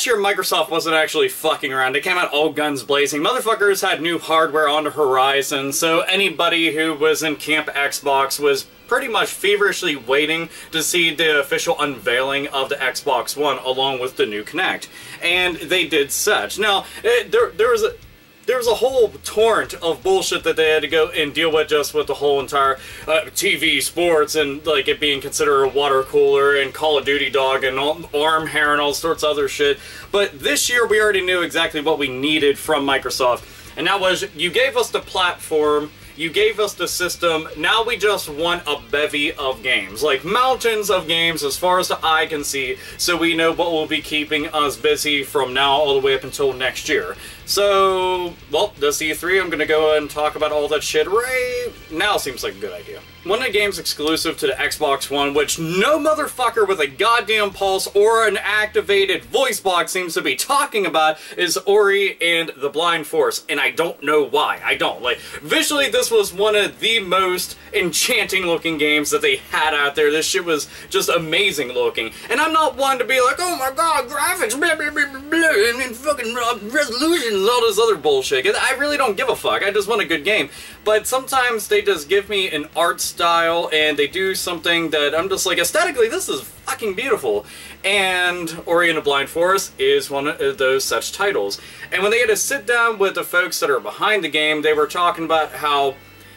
last year Microsoft wasn't actually fucking around. They came out all guns blazing. Motherfuckers had new hardware on the horizon, so anybody who was in Camp Xbox was pretty much feverishly waiting to see the official unveiling of the Xbox One along with the new Kinect. And they did such. Now, there was a whole torrent of bullshit that they had to go and deal with just with the whole entire TV, sports, and like it being considered a water cooler, and Call of Duty dog, and arm hair, and all sorts of other shit. But this year we already knew exactly what we needed from Microsoft. And that was, you gave us the platform, you gave us the system, now we just want a bevy of games. Like, mountains of games as far as the eye can see, so we know what will be keeping us busy from now all the way up until next year. So, well, this E3, I'm gonna go and talk about all that shit right now. Seems like a good idea. One of the games exclusive to the Xbox One, which no motherfucker with a goddamn pulse or an activated voice box seems to be talking about, is Ori and the Blind Forest, and I don't know why. I don't. Like, visually, this was one of the most enchanting looking games that they had out there. This shit was just amazing looking, and I'm not one to be like, oh my god, graphics, blah, blah, blah, blah, blah, and fucking resolution and all this other bullshit. I really don't give a fuck. I just want a good game. But sometimes they just give me an art style and they do something that I'm just like, aesthetically, this is fucking beautiful. And Ori and the Blind Forest is one of those such titles. And when they had to sit down with the folks that are behind the game, they were talking about how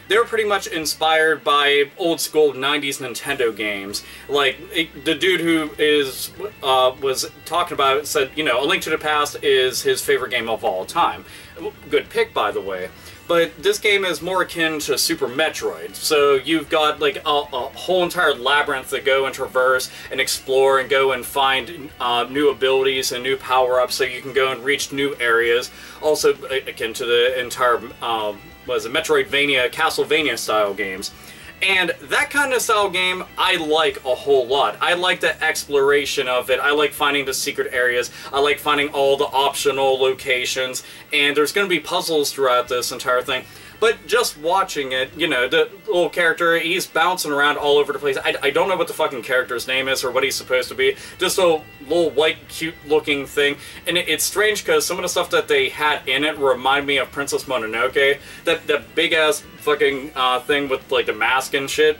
they were pretty much inspired by old school 90s Nintendo games. Like, the dude who was talking about it said, you know, A Link to the Past is his favorite game of all time. Good pick, by the way. But this game is more akin to Super Metroid. So you've got like a whole entire labyrinth to go and traverse and explore and go and find new abilities and new power-ups so you can go and reach new areas. Also akin to the entire, Metroidvania, Castlevania style games. And that kind of style game, I like a whole lot. I like the exploration of it. I like finding the secret areas. I like finding all the optional locations. And there's going to be puzzles throughout this entire thing. But just watching it, you know, the little character, he's bouncing around all over the place. I don't know what the fucking character's name is or what he's supposed to be. Just a little white, cute-looking thing. And it's strange because some of the stuff that they had in it remind me of Princess Mononoke. That big-ass fucking thing with, like, the mask and shit.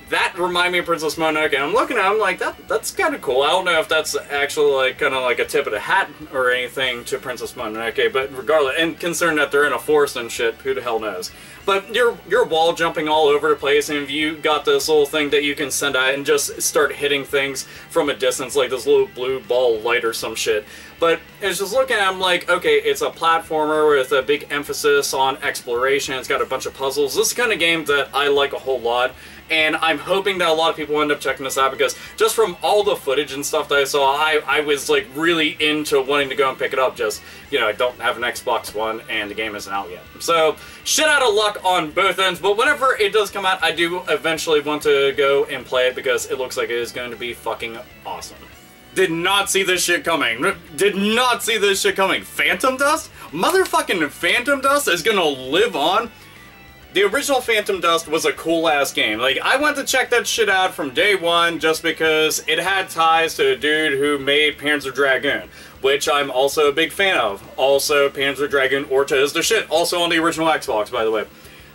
That reminded me of Princess Mononoke, and I'm looking at it, I'm like, that's kind of cool. I don't know if that's actually, like, kind of like a tip of the hat or anything to Princess Mononoke, but regardless, and considering that they're in a forest and shit, who the hell knows. But you're wall jumping all over the place, and you got this little thing that you can send out and just start hitting things from a distance, like this little blue ball of light or some shit. But it's just looking at it, I'm like, okay, it's a platformer with a big emphasis on exploration. It's got a bunch of puzzles. This is the kind of game that I like a whole lot. And I'm hoping that a lot of people end up checking this out because just from all the footage and stuff that I saw, I was like really into wanting to go and pick it up. Just, you know, I don't have an Xbox One and the game isn't out yet. So, shit out of luck on both ends. But whenever it does come out, I do eventually want to go and play it because it looks like it is going to be fucking awesome. Did not see this shit coming. Did not see this shit coming. Phantom Dust? Motherfucking Phantom Dust is gonna live on? The original Phantom Dust was a cool-ass game. Like, I went to check that shit out from day one just because it had ties to a dude who made Panzer Dragoon, which I'm also a big fan of. Also, Panzer Dragoon Orta is the shit. Also on the original Xbox, by the way.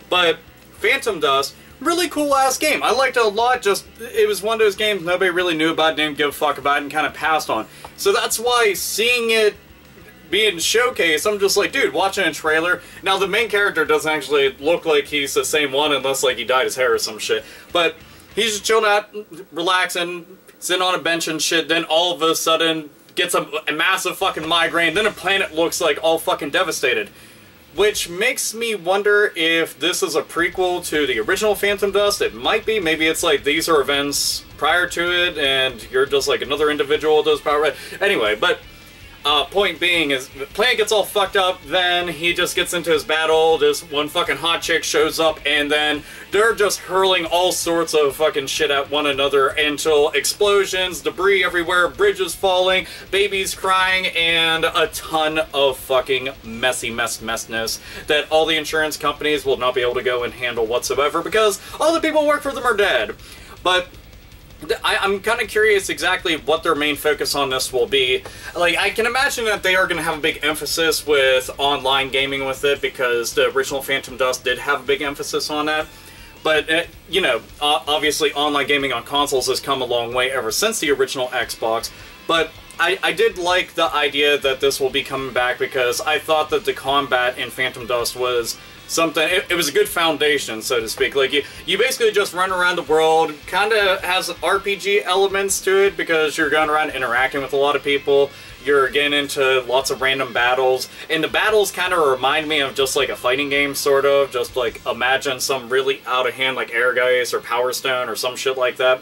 But Phantom Dust, really cool-ass game. I liked it a lot, just, it was one of those games nobody really knew about, didn't give a fuck about, and kind of passed on. So that's why seeing it being showcased, I'm just like, dude, watching a trailer. Now, the main character doesn't actually look like he's the same one unless, like, he dyed his hair or some shit. But he's just chilling out, relaxing, sitting on a bench and shit, then all of a sudden gets a massive fucking migraine, then the planet looks like all fucking devastated. Which makes me wonder if this is a prequel to the original Phantom Dust. It might be. Maybe it's like these are events prior to it, and you're just like another individual with those powers. Anyway, but point being is, the planet gets all fucked up, then he just gets into his battle, this one fucking hot chick shows up, and then they're just hurling all sorts of fucking shit at one another until explosions, debris everywhere, bridges falling, babies crying, and a ton of fucking messness that all the insurance companies will not be able to go and handle whatsoever because all the people who work for them are dead. But I'm kind of curious exactly what their main focus on this will be. Like, I can imagine that they are going to have a big emphasis with online gaming with it, because the original Phantom Dust did have a big emphasis on that. But, you know, obviously online gaming on consoles has come a long way ever since the original Xbox. But I did like the idea that this will be coming back, because I thought that the combat in Phantom Dust was something, it was a good foundation, so to speak. Like, you basically just run around the world, kind of has RPG elements to it, because you're going around interacting with a lot of people, you're getting into lots of random battles, and the battles kind of remind me of just like a fighting game, sort of. Just like, imagine some really out of hand, like Airgeist or Power Stone or some shit like that,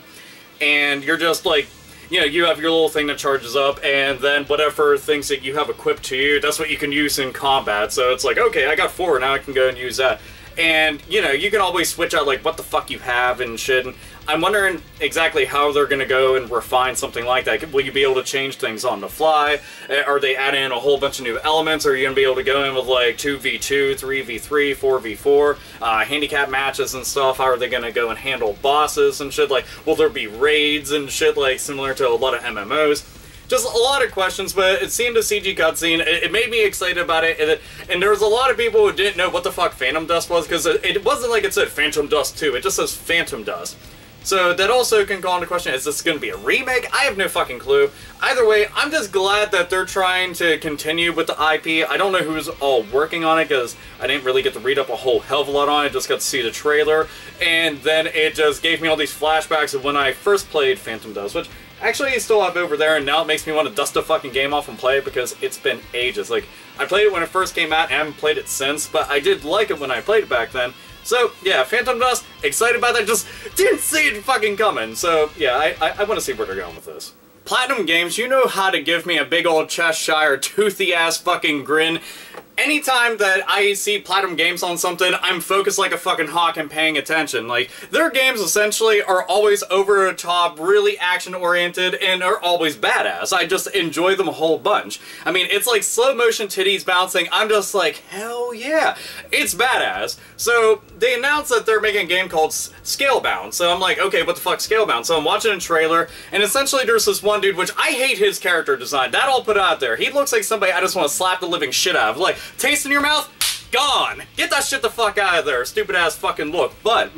and you're just like, you know, you have your little thing that charges up, and then whatever things that you have equipped to you, that's what you can use in combat. So it's like, okay, I got 4, now I can go and use that. And, you know, you can always switch out, like, what the fuck you have and shit. And I'm wondering exactly how they're going to go and refine something like that. Will you be able to change things on the fly? Are they adding in a whole bunch of new elements? Or are you going to be able to go in with, like, 2v2, 3v3, 4v4, handicap matches and stuff? How are they going to go and handle bosses and shit? Like, will there be raids and shit, like, similar to a lot of MMOs? Just a lot of questions, but it seemed a CG cutscene. It made me excited about it, and there was a lot of people who didn't know what the fuck Phantom Dust was, because it wasn't like it said Phantom Dust 2, it just says Phantom Dust. So that also can call into question, is this going to be a remake? I have no fucking clue. Either way, I'm just glad that they're trying to continue with the IP. I don't know who's all working on it, because I didn't really get to read up a whole hell of a lot on it. I just got to see the trailer, and then it just gave me all these flashbacks of when I first played Phantom Dust, which actually I still have over there, and now it makes me want to dust the fucking game off and play it, because it's been ages. Like, I played it when it first came out, and I haven't played it since, but I did like it when I played it back then. So, yeah, Phantom Dust, excited about that, just didn't see it fucking coming. So, yeah, I want to see where they're going with this. Platinum Games, you know how to give me a big old Cheshire toothy-ass fucking grin. Anytime that I see Platinum Games on something, I'm focused like a fucking hawk and paying attention. Like, their games essentially are always over the top, really action-oriented, and are always badass. I just enjoy them a whole bunch. I mean, it's like slow-motion titties bouncing. I'm just like, hell yeah, it's badass. So, they announced that they're making a game called Scalebound. So I'm like, okay, what the fuck, Scalebound? So I'm watching a trailer, and essentially there's this one dude, which I hate his character design. That I'll put out there. He looks like somebody I just want to slap the living shit out of. Like, taste in your mouth? Gone! Get that shit the fuck out of there, stupid ass fucking look. But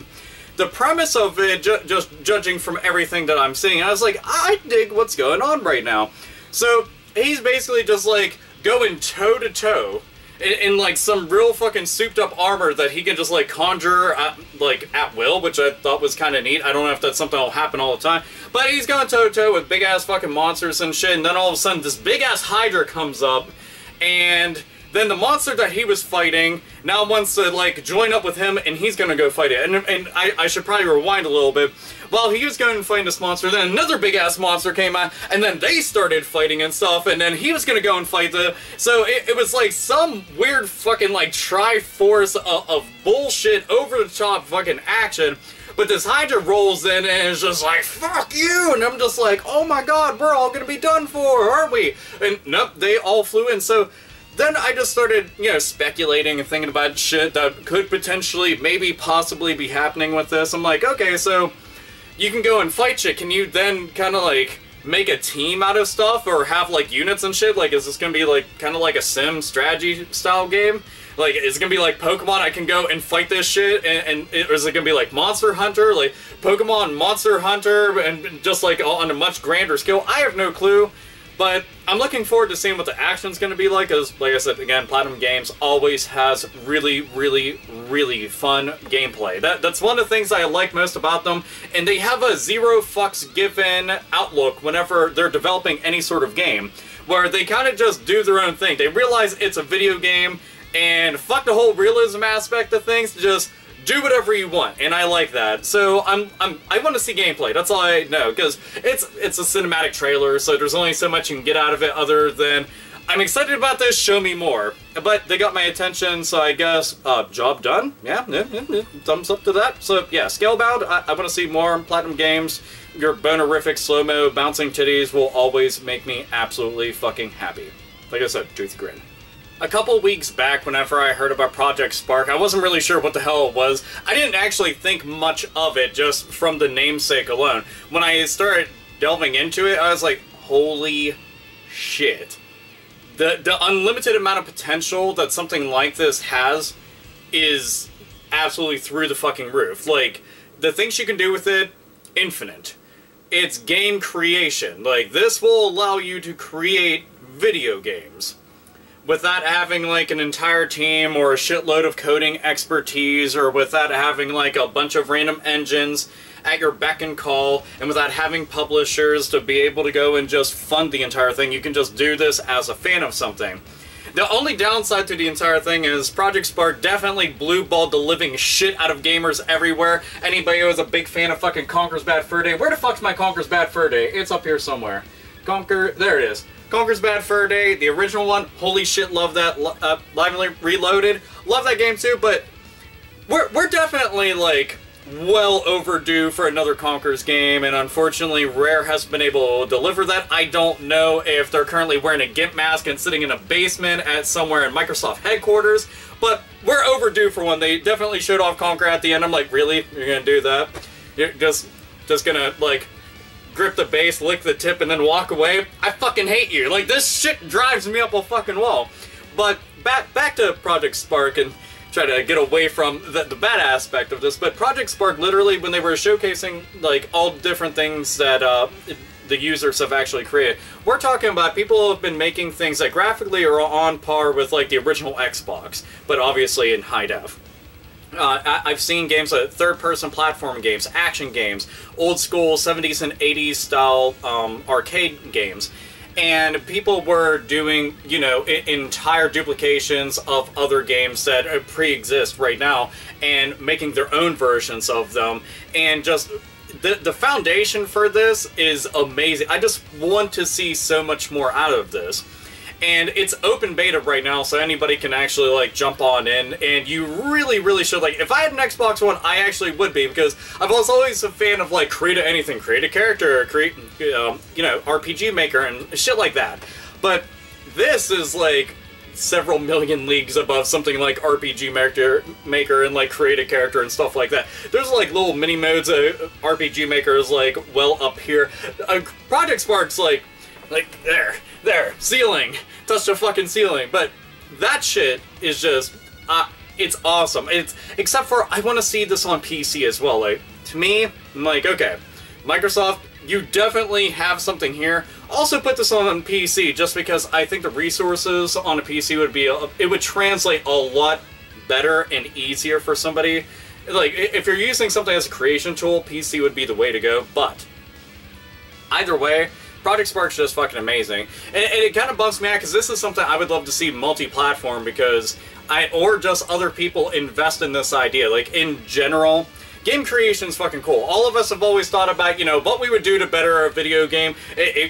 the premise of it, just judging from everything that I'm seeing, I was like, I dig what's going on right now. So he's basically just like going toe to toe in like some real fucking souped up armor that he can just like conjure at will, which I thought was kind of neat. I don't know if that's something that'll happen all the time, but he's going toe to toe with big ass fucking monsters and shit. And then all of a sudden this big ass Hydra comes up, and then the monster that he was fighting now wants to, like, join up with him, and he's gonna go fight it. And I should probably rewind a little bit. While he was going to fight this monster, then another big-ass monster came out, and then they started fighting and stuff, and then he was gonna go and fight the... So it was like some weird fucking, like, Triforce of bullshit, over-the-top fucking action. But this Hydra rolls in and is just like, fuck you! And I'm just like, oh my god, we're all gonna be done for, aren't we? And nope, they all flew in. So then I just started, you know, speculating and thinking about shit that could potentially, maybe, possibly be happening with this. I'm like, okay, so you can go and fight shit. Can you then kind of, like, make a team out of stuff? Or have, like, units and shit? Like, is this gonna be, like, kind of like a sim strategy style game? Like, is it gonna be like Pokemon, I can go and fight this shit, or is it gonna be like Monster Hunter? Like, Pokemon Monster Hunter, and just, like, on a much grander scale? I have no clue. But I'm looking forward to seeing what the action's going to be like, because, like I said, again, Platinum Games always has really, really, really fun gameplay. That's one of the things I like most about them, and they have a zero fucks given outlook whenever they're developing any sort of game, where they kind of just do their own thing. They realize it's a video game, and fuck the whole realism aspect of things, just do whatever you want, and I like that. So I want to see gameplay. That's all I know, because it's a cinematic trailer, so there's only so much you can get out of it other than, I'm excited about this, show me more. But they got my attention, so I guess, job done? Yeah, thumbs up to that. So yeah, Scalebound, I want to see more Platinum Games. Your bonerific slow-mo bouncing titties will always make me absolutely fucking happy. Like I said, toothy grin. a couple weeks back, whenever I heard about Project Spark, I wasn't really sure what the hell it was. I didn't actually think much of it just from the namesake alone. When I started delving into it, I was like, holy shit. The unlimited amount of potential that something like this has is absolutely through the fucking roof. Like, the things you can do with it, infinite. It's game creation. Like, this will allow you to create video games without having, like, an entire team or a shitload of coding expertise, or without having, like, a bunch of random engines at your beck and call, and without having publishers to be able to go and just fund the entire thing. You can just do this as a fan of something. The only downside to the entire thing is Project Spark definitely blue-balled the living shit out of gamers everywhere. Anybody who was a big fan of fucking Conker's Bad Fur Day, where the fuck's my Conker's Bad Fur Day? It's up here somewhere. Conker, there it is. Conker's Bad Fur Day, the original one, holy shit, love that. Lively Reloaded, love that game too, but we're definitely, like, well overdue for another Conker's game, and unfortunately Rare hasn't been able to deliver that. I don't know if they're currently wearing a GIMP mask and sitting in a basement at somewhere in Microsoft headquarters, but we're overdue for one. They definitely showed off Conker at the end. I'm like, really? You're gonna do that? You're just gonna, like, grip the base, lick the tip, and then walk away? I fucking hate you. Like, this shit drives me up a fucking wall. But back to Project Spark, and try to get away from the bad aspect of this, but Project Spark, literally, when they were showcasing, like, all different things that the users have actually created, we're talking about people who have been making things that graphically are on par with, like, the original Xbox, but obviously in high def. I've seen games like third-person platform games, action games, old-school 70s and 80s style arcade games. And people were doing, you know, entire duplications of other games that pre-exist right now, and making their own versions of them. And just, the foundation for this is amazing. I just want to see so much more out of this. And it's open beta right now, so anybody can actually, like, jump on in, and you really, really should. Like, if I had an Xbox One, I actually would be, because I was always a fan of, like, create anything, create a character, create, you know, RPG Maker and shit like that. But this is, like, several million leagues above something like RPG Maker and, like, create a character and stuff like that. There's, like, little mini modes. RPG Maker is, like, well up here. Project Spark's, like there, ceiling, touch the fucking ceiling. But that shit is just, it's awesome. Except for, I want to see this on PC as well. Like, to me, I'm like, okay, Microsoft, you definitely have something here. Also put this on PC, just because I think the resources on a PC would be, it would translate a lot better and easier for somebody. Like, if you're using something as a creation tool, PC would be the way to go. But either way, Project Spark's just fucking amazing. And it kind of bumps me out, because this is something I would love to see multi-platform, because or just other people invest in this idea. Like, in general, game creation's fucking cool. All of us have always thought about, you know, what we would do to better a video game.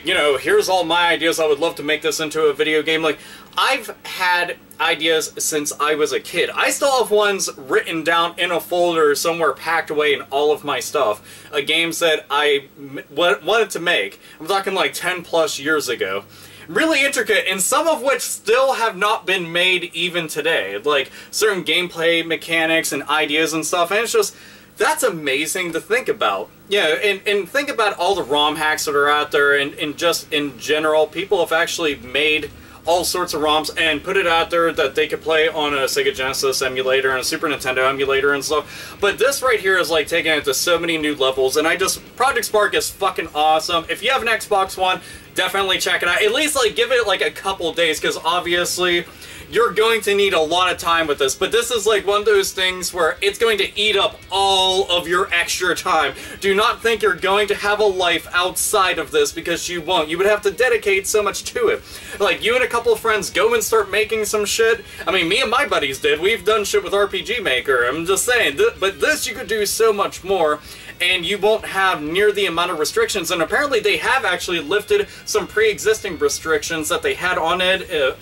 You know, here's all my ideas. I would love to make this into a video game. Like, I've had ideas since I was a kid. I still have ones written down in a folder somewhere packed away in all of my stuff. Games that I wanted to make. I'm talking like 10 plus years ago. Really intricate, and some of which still have not been made even today. Like, certain gameplay mechanics and ideas and stuff, and it's just, that's amazing to think about. Yeah, and think about all the ROM hacks that are out there, and just in general, people have actually made all sorts of ROMs and put it out there that they could play on a Sega Genesis emulator and a Super Nintendo emulator and stuff. But this right here is, like, taking it to so many new levels, and Project Spark is fucking awesome. If you have an Xbox One, definitely check it out. At least, like, give it, like, a couple days, because obviously you're going to need a lot of time with this, but this is like one of those things where it's going to eat up all of your extra time. Do not think you're going to have a life outside of this, because you won't. You would have to dedicate so much to it. Like, you and a couple of friends go and start making some shit. I mean, me and my buddies did. We've done shit with RPG Maker. I'm just saying. But this, you could do so much more, and you won't have near the amount of restrictions. And apparently they have actually lifted some pre-existing restrictions that they had on it,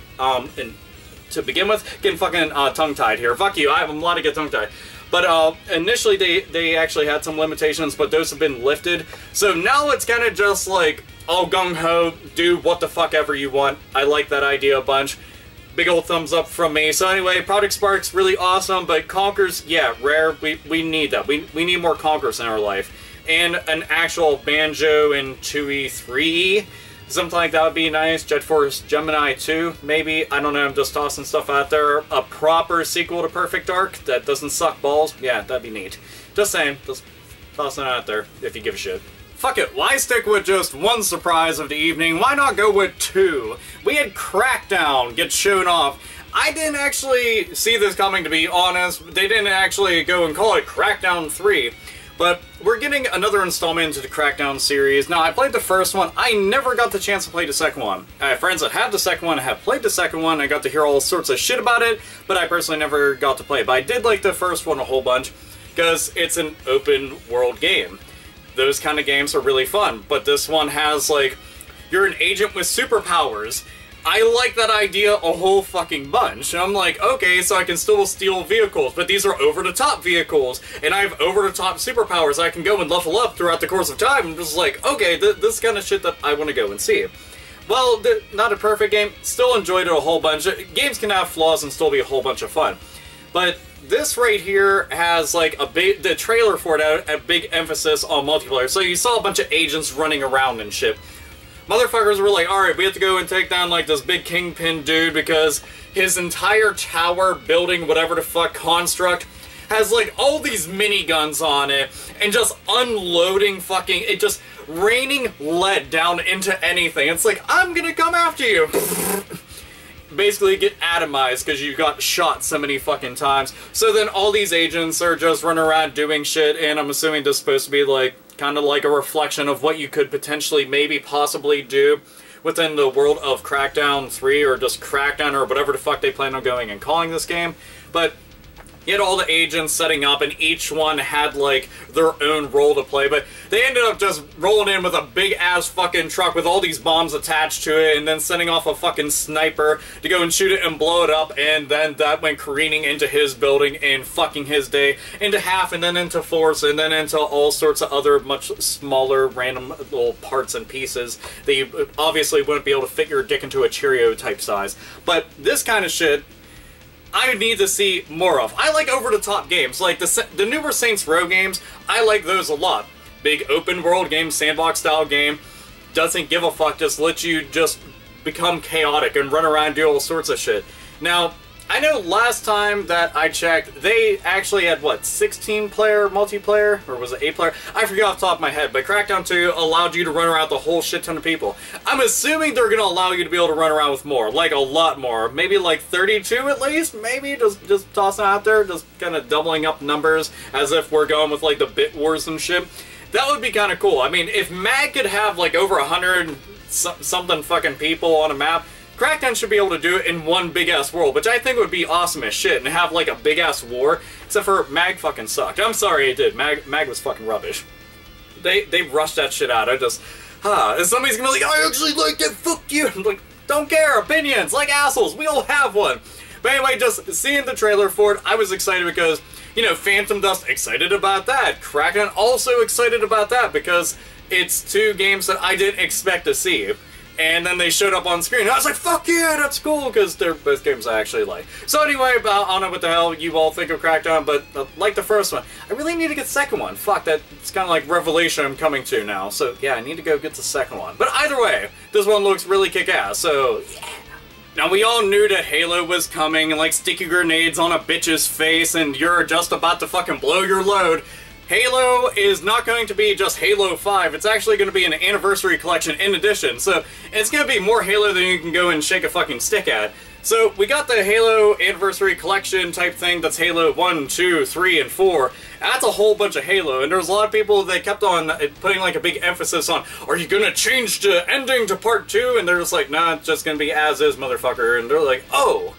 to begin with. Getting fucking tongue-tied here. Fuck you, I have a lot to get tongue-tied. But initially they actually had some limitations, but those have been lifted. So now it's kind of just like, all gung-ho, do what the fuck ever you want. I like that idea a bunch. big old thumbs up from me. So anyway, Project Spark's really awesome, but Conkers, yeah, rare. We need that. We need more Conkers in our life. And an actual Banjo in 2E, 3E. Something like that would be nice. Jet Force Gemini 2, maybe. I don't know, I'm just tossing stuff out there. A proper sequel to Perfect Dark that doesn't suck balls. Yeah, that'd be neat. Just saying, just tossing it out there if you give a shit. Fuck it, why stick with just one surprise of the evening? Why not go with two? We had Crackdown get shown off. I didn't actually see this coming, to be honest. They didn't actually go and call it Crackdown 3. But we're getting another installment into the Crackdown series. Now, I played the first one. I never got the chance to play the second one. I have friends that had the second one, have played the second one. I got to hear all sorts of shit about it, but I personally never got to play it. But I did like the first one a whole bunch, because it's an open world game. Those kind of games are really fun. But this one has, like, you're an agent with superpowers. I like that idea a whole fucking bunch. And I'm like, okay, so I can still steal vehicles, but these are over-the-top vehicles, and I have over-the-top superpowers I can go and level up throughout the course of time. I'm just like, okay, this is kind of shit that I want to go and see. Well, not a perfect game, still enjoyed it a whole bunch. Games can have flaws and still be a whole bunch of fun. But this right here has, like, the trailer for it had a big emphasis on multiplayer. So you saw a bunch of agents running around and shit. Motherfuckers were like, alright, we have to go and take down, like, this big kingpin dude because his entire tower, building, whatever the fuck, construct has, like, all these miniguns on it and just unloading fucking, it just raining lead down into anything. It's like, I'm gonna come after you. Basically get atomized because you got shot so many fucking times. So then all these agents are just running around doing shit, and I'm assuming this is supposed to be, like, kind of like a reflection of what you could potentially, maybe, possibly do within the world of Crackdown 3, or just Crackdown, or whatever the fuck they plan on going and calling this game. But you had all the agents setting up, and each one had, like, their own role to play, but they ended up just rolling in with a big-ass fucking truck with all these bombs attached to it, and then sending off a fucking sniper to go and shoot it and blow it up, and then that went careening into his building and fucking his day into half, and then into force, and then into all sorts of other much smaller, random little parts and pieces that you obviously wouldn't be able to fit your dick into a Cheerio type size. But this kind of shit I need to see more of. I like over-the-top games, like the newer Saints Row games. I like those a lot. Big open-world game, sandbox-style game, doesn't give a fuck, just lets you just become chaotic and run around and do all sorts of shit. Now, I know last time that I checked, they actually had, what, 16-player multiplayer? Or was it 8-player? I forget off the top of my head, but Crackdown 2 allowed you to run around with a whole shit ton of people. I'm assuming they're gonna allow you to be able to run around with more, like a lot more. Maybe like 32 at least? Maybe? Just tossing out there, just kind of doubling up numbers as if we're going with like the Bit Wars and shit. That would be kind of cool. I mean, if Mag could have like over 100 something fucking people on a map, Crackdown should be able to do it in one big-ass world, which I think would be awesome as shit, and have, like, a big-ass war, except for Mag fucking sucked. I'm sorry it did. Mag was fucking rubbish. They rushed that shit out. I just, and somebody's gonna be like, I actually like it, fuck you! I'm like, don't care, opinions, like assholes, we all have one. But anyway, just seeing the trailer for it, I was excited because, you know, Phantom Dust, excited about that. Crackdown, also excited about that, because it's two games that I didn't expect to see. And then they showed up on screen, and I was like, fuck yeah, that's cool, because they're both games I actually like. So anyway, I don't know what the hell you all think of Crackdown, but like the first one, I really need to get the second one. Fuck, it's kind of like revelation I'm coming to now. So yeah, I need to go get the second one. But either way, this one looks really kick-ass, so yeah. Now, we all knew that Halo was coming, and like sticky grenades on a bitch's face, and you're just about to fucking blow your load. Halo is not going to be just Halo 5, it's actually going to be an anniversary collection in addition, so it's going to be more Halo than you can go and shake a fucking stick at. So we got the Halo anniversary collection type thing that's Halo 1, 2, 3, and 4. That's a whole bunch of Halo, and there's a lot of people that kept on putting like a big emphasis on, are you going to change the ending to part 2? And they're just like, nah, it's just going to be as is, motherfucker. And they're like, oh,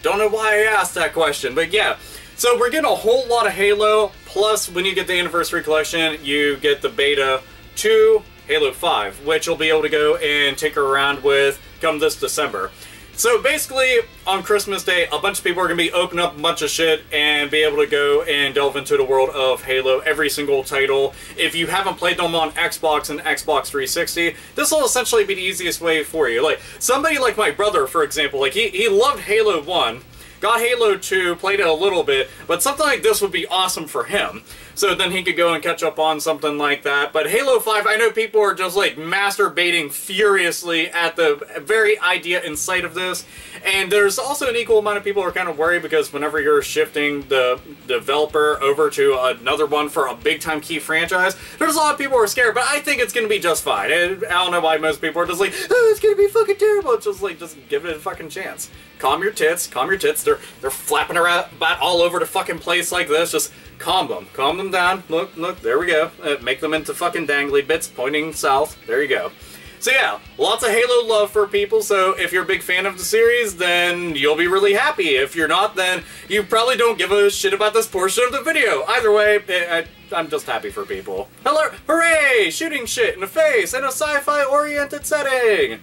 don't know why I asked that question, but yeah. So we're getting a whole lot of Halo, plus when you get the Anniversary Collection, you get the beta to Halo 5, which you'll be able to go and tinker around with come this December. So basically, on Christmas Day, a bunch of people are going to be opening up a bunch of shit and be able to go and delve into the world of Halo, every single title. If you haven't played them on Xbox and Xbox 360, this will essentially be the easiest way for you. Like, somebody like my brother, for example, like, he loved Halo 1, got Halo 2, played it a little bit, but something like this would be awesome for him. So then he could go and catch up on something like that. But Halo 5, I know people are just like masturbating furiously at the very idea and sight of this. And there's also an equal amount of people who are kind of worried because whenever you're shifting the developer over to another one for a big-time key franchise, there's a lot of people who are scared, but I think it's going to be just fine. And I don't know why most people are just like, oh, it's going to be fucking terrible. It's just like, just give it a fucking chance. Calm your tits, calm your tits. They're flapping around about all over the fucking place like this. Just calm them down. Look, there we go. Make them into fucking dangly bits pointing south. There you go. So yeah, lots of Halo love for people, so if you're a big fan of the series, then you'll be really happy. If you're not, then you probably don't give a shit about this portion of the video. Either way, I'm just happy for people. Hello, hooray! Shooting shit in the face in a sci-fi oriented setting!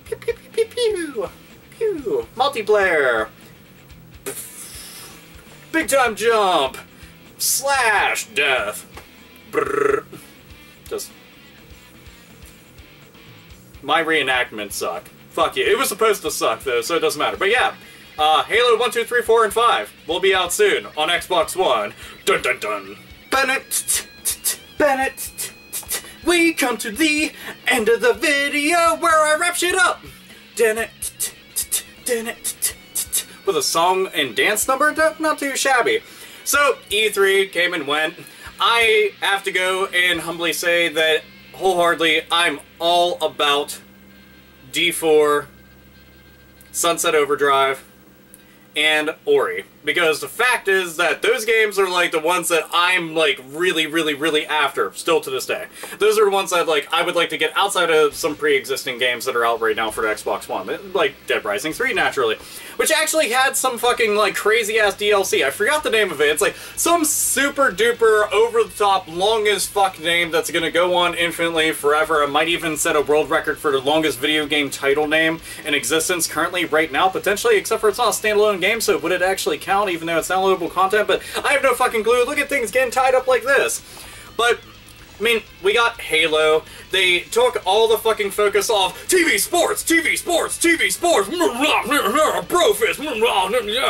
Pew pew pew pew pew! Pew! Multiplayer! Big time jump! Slash death! Brrr. Just... my reenactments suck. Fuck you. It was supposed to suck, though, so it doesn't matter. But yeah, Halo 1, 2, 3, 4, and 5 will be out soon on Xbox One. Dun dun dun. Bennett, Bennett, we come to the end of the video where I wrap shit up. Dennett, Dennett, with a song and dance number, not too shabby. So, E3 came and went. I have to go and humbly say that wholeheartedly, I'm all about D4, Sunset Overdrive, and Ori. Because the fact is that those games are like the ones that I'm like really after, still to this day. Those are the ones that like I would like to get outside of some pre-existing games that are out right now for the Xbox One. Like Dead Rising 3, naturally. Which actually had some fucking like crazy-ass DLC. I forgot the name of it. It's like some super duper over-the-top long as fuck name that's gonna go on infinitely forever. It might even set a world record for the longest video game title name in existence currently right now, potentially, except for it's not a standalone game, so would it actually count even though it's downloadable content? But I have no fucking clue. Look at things getting tied up like this. But I mean, we got Halo. They took all the fucking focus off TV sports, Brofist,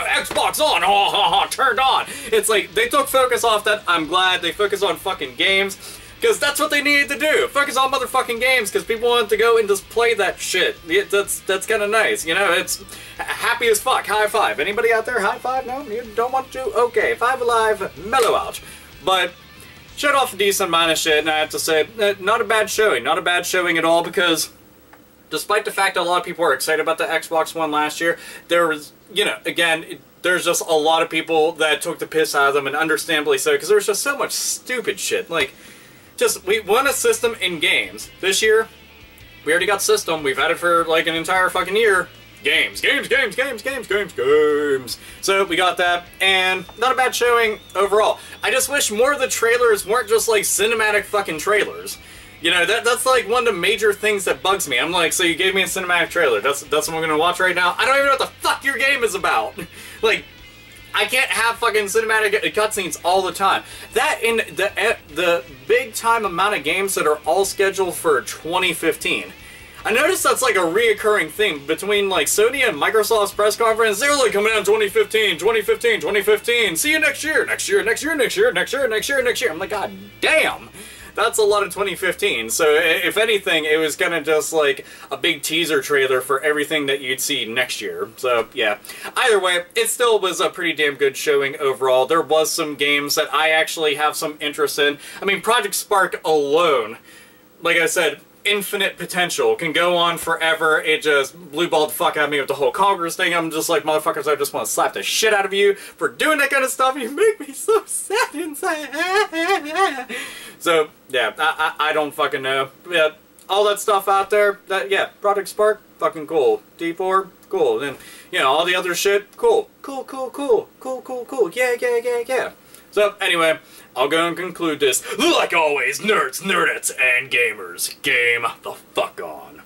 Xbox on, turned on. It's like, they took focus off that. I'm glad they focused on fucking games, because that's what they needed to do. Focus on motherfucking games, because people want to go and just play that shit. That's kind of nice, you know? It's happy as fuck. High five. Anybody out there? High five? No? You don't want to? Okay. Five alive. Mellow out. But showed off a decent amount of shit, and I have to say, not a bad showing. Not a bad showing at all, because despite the fact that a lot of people were excited about the Xbox One last year, there was, you know, again, there's just a lot of people that took the piss out of them, and understandably so, because there was just so much stupid shit. Like, just, we want a system in games. This year, we already got system. We've had it for, like, an entire fucking year. Games. So, we got that, and not a bad showing overall. I just wish more of the trailers weren't just, like, cinematic fucking trailers. You know, that's, like, one of the major things that bugs me. I'm like, so you gave me a cinematic trailer. That's what I'm gonna watch right now? I don't even know what the fuck your game is about. Like, I can't have fucking cinematic cutscenes all the time. That in the big-time amount of games that are all scheduled for 2015. I noticed that's like a reoccurring thing between like Sony and Microsoft's press conference. They're like coming out in 2015. See you next year. Next year. I'm like, god damn. That's a lot of 2015. So if anything, it was kind of just like a big teaser trailer for everything that you'd see next year. So yeah. Either way, it still was a pretty damn good showing overall. There was some games that I actually have some interest in. I mean, Project Spark alone, like I said, infinite potential, can go on forever. It just blue-balled the fuck out of me with the whole Congress thing. I'm just like, motherfuckers, I just want to slap the shit out of you for doing that kind of stuff. You make me so sad inside. So, yeah, I don't fucking know. Yeah, all that stuff out there, yeah, Project Spark, fucking cool. D4, cool. And then, you know, all the other shit, cool. Cool. Yeah. So, anyway, I'll go and conclude this. Like always, nerds, nerdettes, and gamers, game the fuck on.